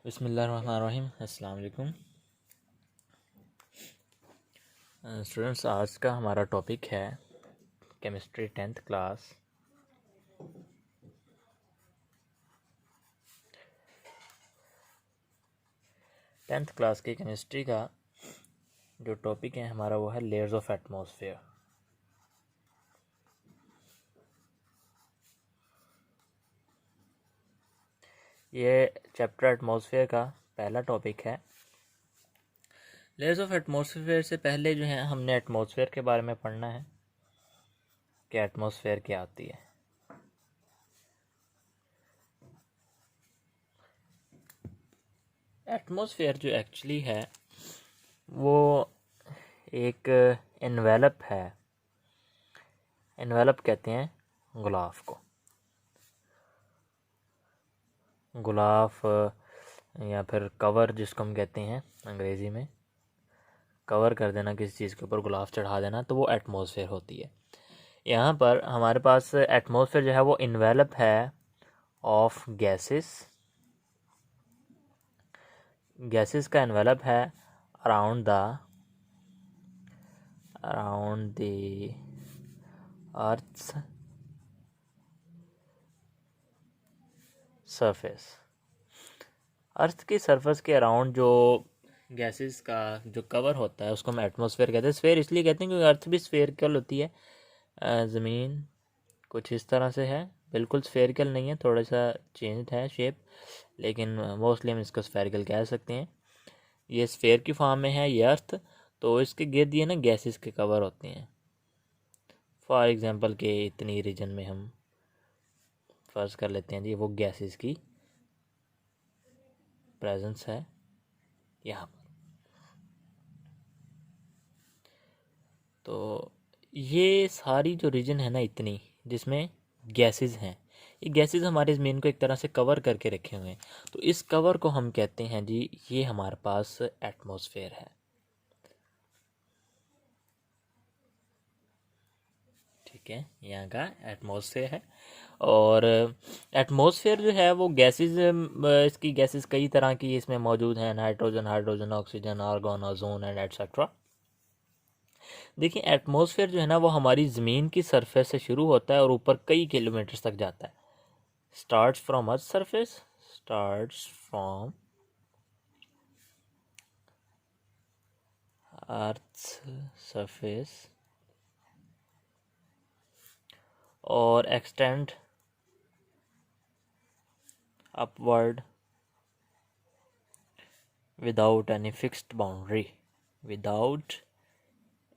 बिस्मिल्लाहिर्रहमानिर्रहीम। अस्सलाम वालेकुम स्टूडेंट्स, आज का हमारा टॉपिक है chemistry 10th class. Tenth class की केमिस्ट्री का जो टॉपिक है हमारा वो है लेयर्स ऑफ एटमॉस्फेयर। ये चैप्टर एटमॉस्फेयर का पहला टॉपिक है। लेयर्स ऑफ एटमॉस्फेयर से पहले जो है हमने एटमॉस्फेयर के बारे में पढ़ना है कि एटमॉस्फेयर क्या आती है। एटमॉस्फेयर जो एक्चुअली है वो एक एनवेलप है। एनवेलप कहते हैं गुलाफ को। गुलाफ या फिर कवर जिसको हम कहते हैं अंग्रेज़ी में, कवर कर देना किसी चीज़ के ऊपर, गुलाफ चढ़ा देना, तो वो एटमॉस्फेयर होती है। यहाँ पर हमारे पास एटमॉस्फेयर जो है वो इन्वेलप है ऑफ गैसेस। गैसेस का इन्वेलप है अराउंड द अर्थ्स सरफेस। अर्थ की सरफेस के अराउंड जो गैसेस का जो कवर होता है उसको हम एटमॉस्फेयर कहते हैं। स्फेयर इसलिए कहते हैं क्योंकि अर्थ भी स्फेरिकल होती है। ज़मीन कुछ इस तरह से है, बिल्कुल स्फेरिकल नहीं है, थोड़ा सा चेंज है शेप, लेकिन मोस्टली हम इसको स्फेरिकल कह सकते हैं। ये स्फेयर की फॉर्म में है ये अर्थ, तो इसके गिर्द ये ना गैसेस के कवर होते हैं। फॉर एग्जांपल के इतनी रीजन में हम फर्ज कर लेते हैं जी वो गैसेस की प्रेजेंस है यहाँ पर। तो ये सारी जो रीजन है ना इतनी जिसमें गैसेस हैं, ये गैसेस हमारे ज़मीन को एक तरह से कवर करके रखे हुए हैं, तो इस कवर को हम कहते हैं जी ये हमारे पास एटमॉस्फेयर है। ठीक है, यहाँ का एटमॉस्फेयर है। और एटमॉस्फेयर जो है वो गैसेस, इसकी गैसेस कई तरह की इसमें मौजूद हैं, nitrogen, hydrogen, oxygen, argon, ozone and etcetera. देखिए एटमॉस्फेयर जो है ना वो हमारी ज़मीन की सरफेस से शुरू होता है और ऊपर कई किलोमीटर तक जाता है। Starts from earth surface, starts from earth surface और extend upward without any fixed boundary, without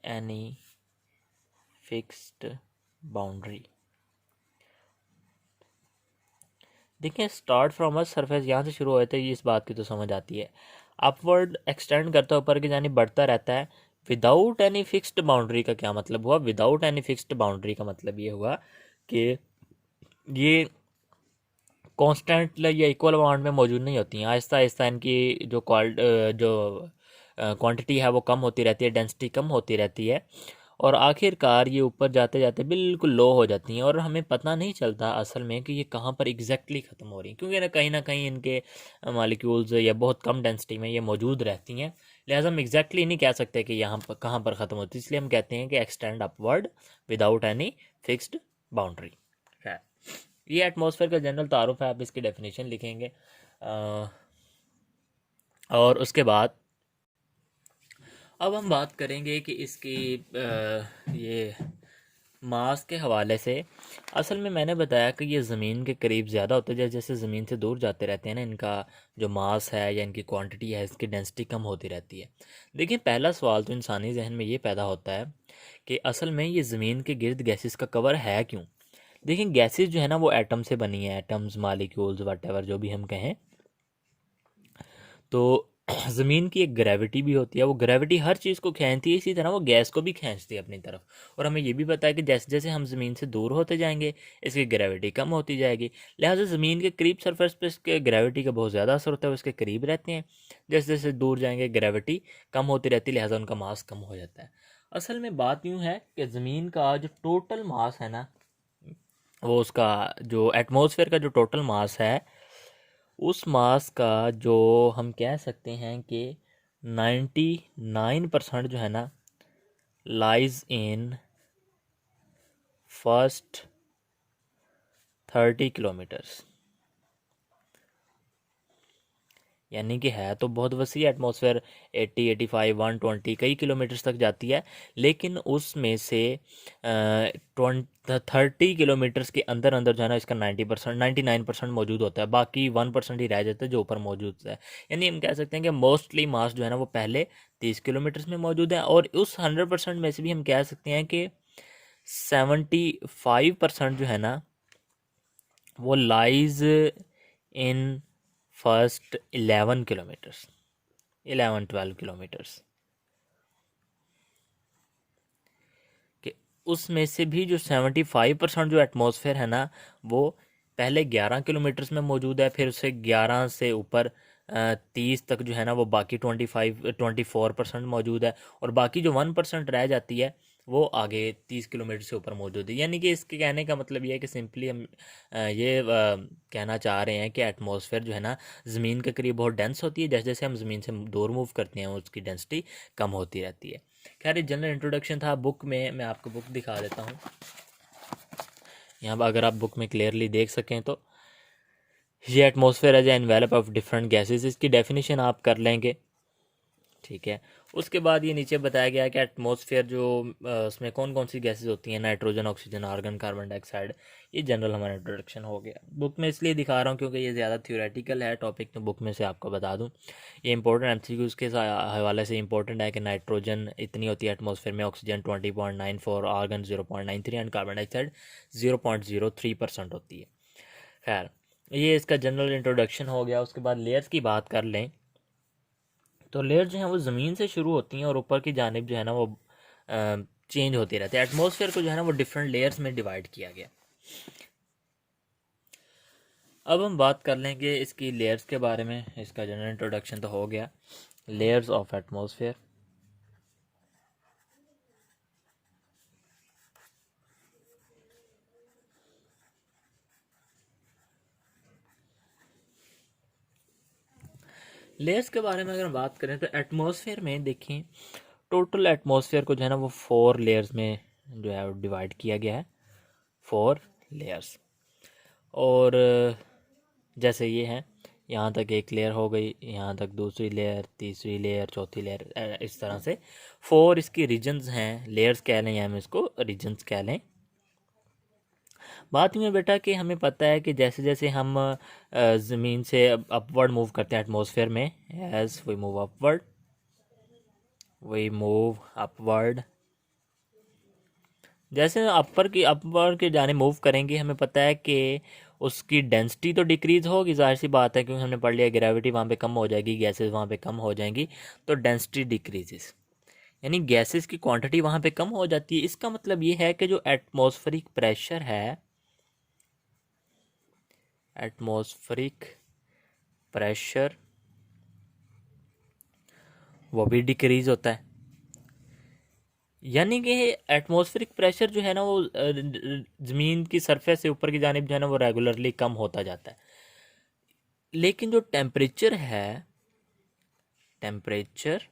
any fixed boundary। देखिए स्टार्ट फ्रॉम अर्थ सरफेस यहाँ से शुरू होते ही इस बात की तो समझ आती है। अपवर्ड एक्सटेंड करता है, ऊपर की जानी बढ़ता रहता है। विदाउट एनी फिक्स्ड बाउंड्री का क्या मतलब हुआ? विदाउट एनी फिक्स्ड बाउंड्री का मतलब ये हुआ कि ये कांस्टेंट या इक्वल अमाउंट में मौजूद नहीं होती हैं। आहिस्ता आहिस्ता इनकी जो क्वांटिटी है वो कम होती रहती है, डेंसिटी कम होती रहती है, और आखिरकार ये ऊपर जाते जाते बिल्कुल लो हो जाती हैं और हमें पता नहीं चलता असल में कि ये कहाँ पर एग्जैक्टली ख़त्म हो रही हैं, क्योंकि ना कहीं इनके मालिक्यूल्स या बहुत कम डेंसिटी में ये मौजूद रहती हैं। लिहाजा हम एग्जैक्टली नहीं कह सकते कि यहाँ पर कहाँ पर ख़त्म होती है, इसलिए हम कहते हैं कि extend upward without any fixed boundary है। ये एटमॉस्फेयर का जनरल तारुफ है। आप इसकी डेफिनेशन लिखेंगे और उसके बाद अब हम बात करेंगे कि इसकी ये मास के हवाले से। असल में मैंने बताया कि ये ज़मीन के करीब ज़्यादा होते हैं, जैसे ज़मीन से दूर जाते रहते हैं ना, इनका जो मास है या इनकी क्वांटिटी है, इसकी डेंसिटी कम होती रहती है। देखिए पहला सवाल तो इंसानी जहन में ये पैदा होता है कि असल में ये ज़मीन के गिर्द गैसेस का कवर है क्यों? देखिए गैसेस जो है ना वो एटम से बनी है, एटम्स, मालिक्यूल्स, वट जो भी हम कहें। तो ज़मीन की एक ग्रेविटी भी होती है, वो ग्रेविटी हर चीज़ को खींचती है, इसी तरह वो गैस को भी खींचती है अपनी तरफ। और हमें ये भी पता है कि जैसे जैसे हम ज़मीन से दूर होते जाएंगे इसकी ग्रेविटी कम होती जाएगी। लिहाजा ज़मीन के करीब सरफेस पे इसके ग्रेविटी का बहुत ज़्यादा असर होता है, वो इसके करीब रहते हैं। जैसे जैसे दूर जाएंगे ग्रेविटी कम होती रहती है, लिहाजा उनका मास कम हो जाता है। असल में बात यूँ है कि ज़मीन का जो टोटल मास है ना, वो उसका जो एटमॉस्फेयर का जो टोटल मास है उस मास का जो हम कह सकते हैं कि 99% जो है ना लाइज इन फर्स्ट 30 किलोमीटर्स, यानी कि है तो बहुत वसी एटमॉस्फेयर 80, 85, 120 कई किलोमीटर्स तक जाती है, लेकिन उसमें से 30 किलोमीटर्स के अंदर अंदर जो है ना इसका 90%, 99% मौजूद होता है, बाकी 1% ही रह जाता है जो ऊपर मौजूद है। यानी हम कह सकते हैं कि मोस्टली मास जो है ना वो पहले 30 किलोमीटर्स में मौजूद है, और उस 100% में से भी हम कह सकते हैं कि 75% जो है ना वो lies in first 11 kilometres, 11-12 kilometres के। उसमें से भी जो 75% जो एटमॉस्फेयर है ना वो पहले 11 किलोमीटर्स में मौजूद है, फिर उससे 11 से ऊपर 30 तक जो है ना वो बाकी 24% मौजूद है, और बाकी जो 1% रह जाती है वो आगे 30 किलोमीटर से ऊपर मौजूद है। यानी कि इसके कहने का मतलब ये है कि सिंपली हम कहना चाह रहे हैं कि एटमॉस्फेयर जो है ना ज़मीन के करीब बहुत डेंस होती है, जैसे जैसे हम ज़मीन से दूर मूव करते हैं उसकी डेंसिटी कम होती रहती है। खैर ये जनरल इंट्रोडक्शन था। बुक में मैं आपको बुक दिखा देता हूँ, यहाँ पर अगर आप बुक में क्लियरली देख सकें तो ये atmosphere as a envelope of different gases, इसकी डेफिनेशन आप कर लेंगे, ठीक है। उसके बाद ये नीचे बताया गया है कि एटमॉस्फेयर जो उसमें कौन कौन सी गैसेस होती हैं, nitrogen, oxygen, argon, carbon dioxide. ये जनरल हमारा इंट्रोडक्शन हो गया। बुक में इसलिए दिखा रहा हूँ क्योंकि ये ज़्यादा थ्योरेटिकल है टॉपिक, तो बुक में से आपको बता दूँ। ये इंपॉर्टेंट एमसीक्यूज़ के हवाले से इंपॉर्टेंट है कि नाइट्रोजन इतनी होती है एटमॉस्फेयर में, oxygen 20.94, argon 0.93 and carbon dioxide 0.03% होती है। खैर ये इसका जनरल इंट्रोडक्शन हो गया। उसके बाद लेयर्स की बात कर लें तो लेयर जो है वो ज़मीन से शुरू होती हैं और ऊपर की जानिब जो है ना वो चेंज होती रहती है। एटमॉस्फेयर को जो है ना वो डिफरेंट लेयर्स में डिवाइड किया गया। अब हम बात कर लेंगे इसकी लेयर्स के बारे में। इसका जनरल इंट्रोडक्शन तो हो गया। Layers of atmosphere. लेयर्स के बारे में अगर हम बात करें तो एटमॉस्फेयर में देखें, टोटल एटमॉस्फेयर को जो है ना वो 4 लेयर्स में जो है डिवाइड किया गया है, 4 लेयर्स। और जैसे ये है, यहाँ तक एक लेयर हो गई, यहाँ तक दूसरी लेयर, तीसरी लेयर, चौथी लेयर, इस तरह से 4 इसकी रीजन्स हैं। लेयर्स कह लें या हम इसको रीजन्स कह लें। बात में बेटा कि हमें पता है कि जैसे जैसे हम ज़मीन से अपवर्ड मूव करते हैं एटमॉस्फेयर में, as we move upward, we move upward, जैसे अपर के जाने मूव करेंगे हमें पता है कि उसकी डेंसिटी तो डिक्रीज़ होगी, जाहिर सी बात है, क्योंकि हमने पढ़ लिया ग्रेविटी वहाँ पे कम हो जाएगी, गैसेस वहाँ पे कम हो जाएंगी, तो डेंसिटी डिक्रीजेस, यानी गैसेस की क्वांटिटी वहाँ पे कम हो जाती है। इसका मतलब ये है कि जो एटमॉस्फेरिक प्रेशर है, एटमॉस्फेरिक प्रेशर वो भी डिक्रीज़ होता है। यानी कि एटमॉस्फेरिक प्रेशर जो है ना वो ज़मीन की सरफेस से ऊपर की जानिब जो है ना वो रेगुलरली कम होता जाता है। लेकिन जो टेम्परेचर है, temperature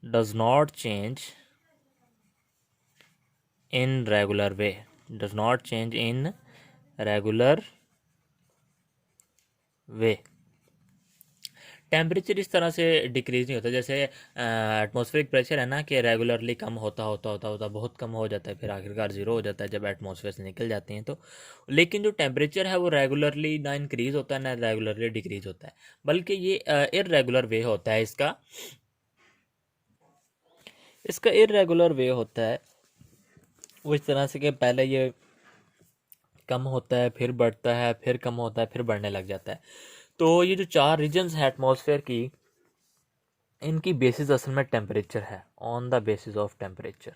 does not change in regular way, does not change in regular way. Temperature इस तरह से डिक्रीज नहीं होता, जैसे एटमॉस्फेरिक प्रेशर है ना कि रेगुलरली कम होता होता होता होता बहुत कम हो जाता है, फिर आखिरकार ज़ीरो हो जाता है जब एटमॉस्फेयर से निकल जाते हैं तो। लेकिन जो टेम्परेचर है वो रेगुलरली ना इंक्रीज़ होता है ना रेगुलरली डिक्रीज़ होता है, बल्कि ये इरेगुलर वे होता है इसका। इसका इरेगुलर वे होता है वो इस तरह से कि पहले ये कम होता है, फिर बढ़ता है, फिर कम होता है, फिर बढ़ने लग जाता है। तो ये जो 4 रीजन्स हैं एटमॉस्फेयर की, इनकी बेसिस असल में टेम्परेचर है, on the basis of temperature,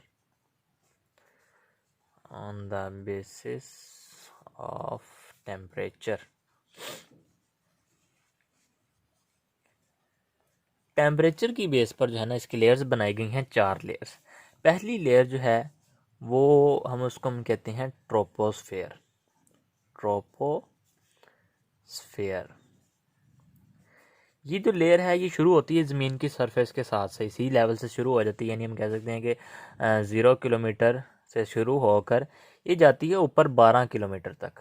on the basis of temperature. Temperature की बेस पर जो है ना इसकी लेयर्स बनाई गई हैं, 4 लेयर्स। पहली लेयर जो है वो हम कहते हैं ट्रोपोस्फेयर। ट्रोपोस्फेयर। ये जो लेयर है ये शुरू होती है ज़मीन की सरफेस के साथ से, सी लेवल से शुरू हो जाती है, यानी हम कह सकते हैं कि 0 किलोमीटर से शुरू होकर ये जाती है ऊपर 12 किलोमीटर तक।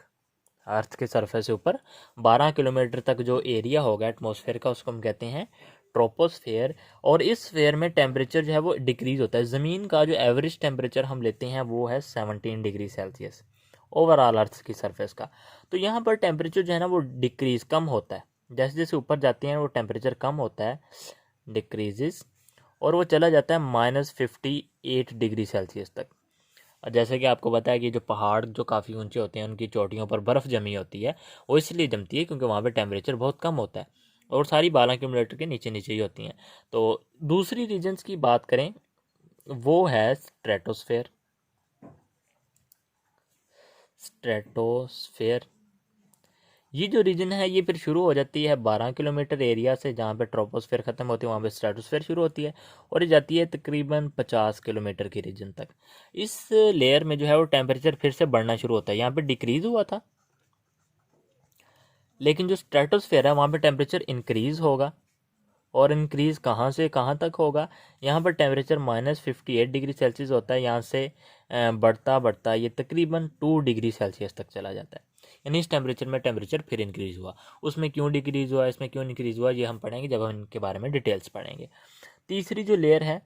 अर्थ के सरफेस से ऊपर 12 किलोमीटर तक जो एरिया होगा एटमॉस्फेयर का उसको हम कहते हैं ट्रोपोस्फेयर। और इस स्फेयर में टेम्परेचर जो है वो डिक्रीज होता है। ज़मीन का जो एवरेज टेम्परेचर हम लेते हैं वो है 17 डिग्री सेल्सियस ओवरऑल अर्थ की सरफेस का। तो यहाँ पर टेम्परेचर जो है ना वो डिक्रीज कम होता है, जैसे जैसे ऊपर जाते हैं वो टेम्परेचर कम होता है, डिक्रीजेस, और वो चला जाता है -58 डिग्री सेल्सियस तक। और जैसे कि आपको पता है कि जो पहाड़ जो काफ़ी ऊंचे होते हैं उनकी चोटियों पर बर्फ़ जमी होती है, वो इसलिए जमती है क्योंकि वहाँ पे टेम्परेचर बहुत कम होता है और सारी 12 किलोमीटर के नीचे नीचे ही होती हैं। तो दूसरी रीजन्स की बात करें वो है स्ट्रेटोस्फेयर। स्ट्रेटोस्फेयर ये जो रीजन है ये फिर शुरू हो जाती है 12 किलोमीटर एरिया से, जहाँ पे ट्रोपोस्फेयर ख़त्म होती है वहाँ पे स्ट्रेटोस्फेयर शुरू होती है और ये जाती है तकरीबन 50 किलोमीटर की रीजन तक। इस लेयर में जो है वो टेम्परेचर फिर से बढ़ना शुरू होता है। यहाँ पे डिक्रीज़ हुआ था, लेकिन जो स्ट्रेटोस्फेयर है वहाँ पे टेम्परेचर इंक्रीज़ होगा। और इंक्रीज़ कहाँ से कहाँ तक होगा, यहाँ पर टेम्परेचर -58 डिग्री सेल्सियस होता है, यहाँ से बढ़ता बढ़ता ये तकरीबन 2 डिग्री सेल्सियस तक चला जाता है। यानी इस टेम्परेचर में टेम्परेचर फिर इंक्रीज़ हुआ। उसमें क्यों डिक्रीज़ हुआ, इसमें क्यों इंक्रीज़ हुआ, ये हम पढ़ेंगे जब हम इनके बारे में डिटेल्स पढ़ेंगे। तीसरी जो लेयर है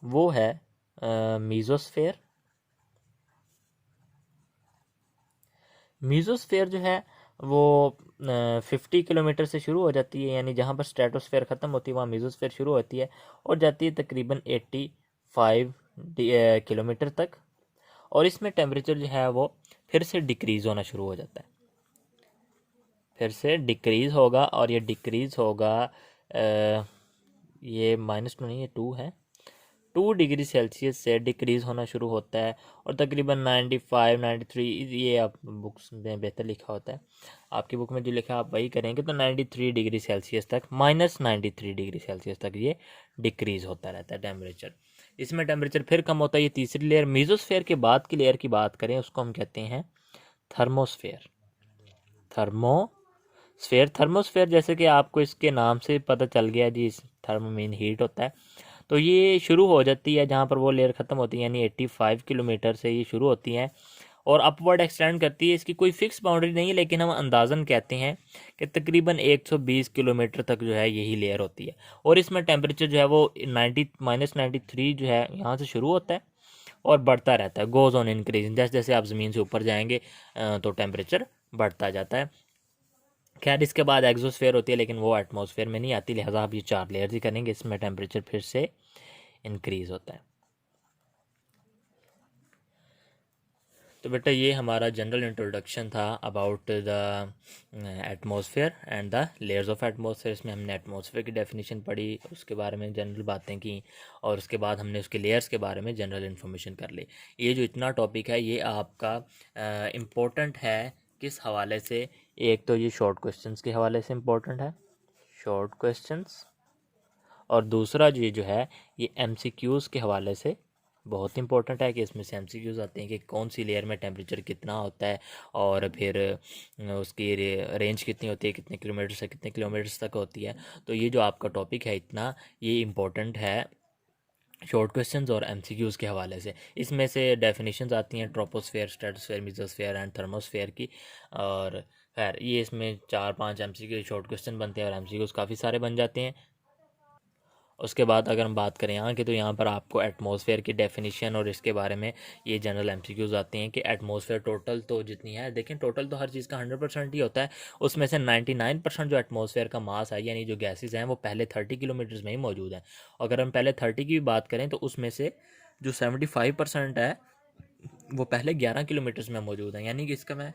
वो है मीज़ोस्फेयर। मीज़ोस्फेयर जो है वो 50 किलोमीटर से शुरू हो जाती है, यानी जहाँ पर स्ट्रेटोस्फेयर ख़त्म होती है वहाँ मीज़ोस्फेयर शुरू होती है और जाती है तकरीबन 85 किलोमीटर तक। और इसमें टेम्परेचर जो है वो फिर से डिक्रीज़ होना शुरू हो जाता है, फिर से डिक्रीज़ होगा और ये डिक्रीज़ होगा ये -2 नहीं, ये 2 है, 2 डिग्री सेल्सियस से डिक्रीज़ होना शुरू होता है और तकरीबन 95 93, ये आप बुक्स में बेहतर लिखा होता है, आपकी बुक में जो लिखा आप वही करेंगे, तो 93 डिग्री सेल्सियस तक, -93 डिग्री सेल्सियस तक ये डिक्रीज़ होता रहता है टेम्परेचर। इसमें टेम्परेचर फिर कम होता है। ये तीसरी लेयर। मीज़ोस्फेयर के बाद की लेयर की बात करें उसको हम कहते हैं थर्मोस्फेयर। थर्मोस्फेयर जैसे कि आपको इसके नाम से पता चल गया जी, थर्मो मीन हीट होता है। तो ये शुरू हो जाती है जहाँ पर वो लेयर ख़त्म होती है, यानी 85 किलोमीटर से ये शुरू होती हैं और अपवर्ड एक्सटेंड करती है। इसकी कोई फिक्स बाउंड्री नहीं है, लेकिन हम अंदाज़न कहते हैं कि तकरीबन 120 किलोमीटर तक जो है यही लेयर होती है। और इसमें टेम्परेचर जो है वो 93 जो है यहाँ से शुरू होता है और बढ़ता रहता है, गोज़ ऑन इंक्रीज। जैसे जैसे आप ज़मीन से ऊपर जाएंगे तो टेम्परेचर बढ़ता जाता है। खैर इसके बाद एक्सोस्फेयर होती है, लेकिन वो एटमॉस्फेयर में नहीं आती, लिहाजा आप ये 4 लेयर्स ही करेंगे। इसमें टेम्परेचर फिर से इंक्रीज़ होता है। तो बेटा ये हमारा जनरल इंट्रोडक्शन था about the atmosphere and the layers of atmosphere. इसमें हमने एटमॉस्फेयर की डेफिनेशन पढ़ी, उसके बारे में जनरल बातें की और उसके बाद हमने उसके लेयर्स के बारे में जनरल इन्फॉर्मेशन कर ली। ये जो इतना टॉपिक है ये आपका इम्पोर्टेंट है किस हवाले से, एक तो ये शॉर्ट क्वेश्चंस के हवाले से इम्पोर्टेंट है, शॉर्ट क्वेश्चंस, और दूसरा जो है ये एमसीक्यूज़ के हवाले से बहुत इंपॉर्टेंट है कि इसमें से एमसीक्यूज़ आते हैं कि कौन सी लेयर में टेम्परेचर कितना होता है और फिर उसकी रेंज कितनी होती है, कितने किलोमीटर से कितने किलोमीटर्स तक होती है। तो ये जो आपका टॉपिक है इतना ये इम्पोर्टेंट है शॉर्ट क्वेश्चंस और एमसीक्यूज़ के हवाले से। इसमें से डेफिनेशंस आती हैं ट्रोपोस्फेयर, स्ट्रेटोस्फेयर, मीज़ोस्फेयर एंड थर्मोस्फेयर की। और खैर ये इसमें 4-5 एमसीक्यू शॉर्ट क्वेश्चन बनते हैं और एमसीक्यूज़ काफ़ी सारे बन जाते हैं। उसके बाद अगर हम बात करें यहाँ की, तो यहाँ पर आपको एटमॉस्फेयर की डेफिनेशन और इसके बारे में ये जनरल एमसीक्यूज़ आते हैं कि एटमॉस्फेयर टोटल तो जितनी है, देखें टोटल तो हर चीज़ का 100% ही होता है, उसमें से 99% जो एटमॉस्फेयर का मास है यानी जो गैसेस हैं वो पहले 30 किलोमीटर्स में ही मौजूद हैं। अगर हम पहले 30 की बात करें तो उसमें से जो 75% है वो पहले 11 किलोमीटर्स में मौजूद है। यानी कि इसका मैं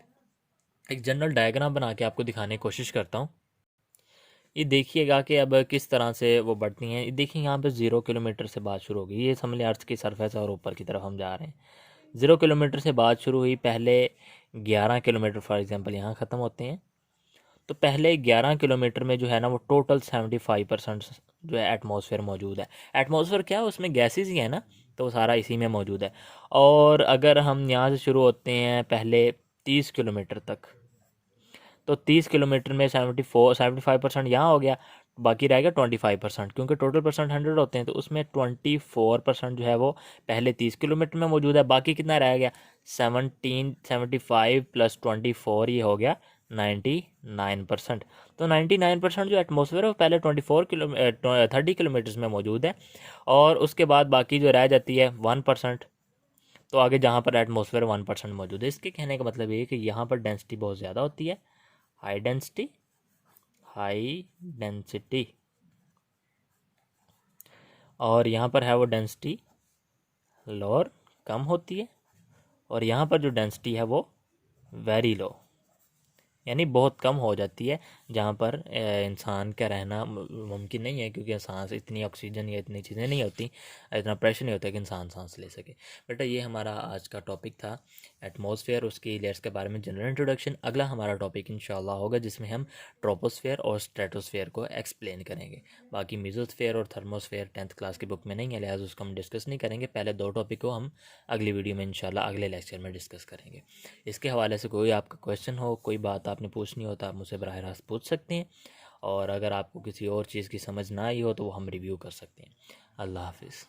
एक जनरल डायग्राम बना के आपको दिखाने की कोशिश करता हूँ। ये देखिएगा कि अब किस तरह से वो बढ़ती हैं। देखिए यहाँ पे 0 किलोमीटर से बात शुरू होगी, ये समझ लें अर्थ की सरफेस और ऊपर की तरफ हम जा रहे हैं। 0 किलोमीटर से बात शुरू हुई, पहले 11 किलोमीटर फॉर एग्जांपल यहाँ ख़त्म होते हैं। तो पहले 11 किलोमीटर में जो है ना वो टोटल 75% जो है एटमॉस्फेयर मौजूद है। एटमॉस्फेयर क्या है, उसमें गैसेज ही है ना, तो सारा इसी में मौजूद है। और अगर हम यहाँ से शुरू होते हैं पहले 30 किलोमीटर तक। तो 30 किलोमीटर में 75% यहाँ हो गया, बाकी रह गया 25%, क्योंकि टोटल परसेंट 100 होते हैं, तो उसमें 24% जो है वो पहले 30 किलोमीटर में मौजूद है। बाकी कितना रह गया, 75 + 24, ये हो गया 99%। तो 99% जो एटमॉस्फेयर है वो पहले 30 किलोमीटर्स में मौजूद है, और उसके बाद बाकी जो रह जाती है 1%, तो आगे जहाँ पर एटमॉस्फेयर 1% मौजूद है। इसके कहने का मतलब ये है कि यहाँ पर डेंसिटी बहुत ज़्यादा होती है, हाई डेंसिटी, और यहाँ पर है वो डेंसिटी लोअर, कम होती है, और यहाँ पर जो डेंसिटी है वो वेरी लो, यानी बहुत कम हो जाती है, जहाँ पर इंसान का रहना मुमकिन नहीं है, क्योंकि सांस, इतनी ऑक्सीजन या इतनी चीज़ें नहीं होती, इतना प्रेशर नहीं होता कि इंसान सांस ले सके। बेटा ये हमारा आज का टॉपिक था एटमॉस्फेयर, उसकी लेयर्स के बारे में जनरल इंट्रोडक्शन। अगला हमारा टॉपिक इंशाल्लाह होगा जिसमें हम ट्रोपोस्फेयर और स्ट्रेटोस्फेयर को एक्सप्लेन करेंगे। बाकी मेसोस्फेयर और थर्मोस्फेयर 10th क्लास की बुक में नहीं है, लिहाजा उसको हम डिस्कस नहीं करेंगे। पहले दो टॉपिक को हम अगली वीडियो में इंशाल्लाह अगले लेक्चर में डिस्कस करेंगे। इसके हवाले से कोई आपका क्वेश्चन हो, कोई बात आपने पूछनी हो, तो आप मुझसे बराह रास्त पूछ सकते हैं, और अगर आपको किसी और चीज़ की समझ ना आई हो तो वो हम रिव्यू कर सकते हैं। अल्लाह हाफिज़।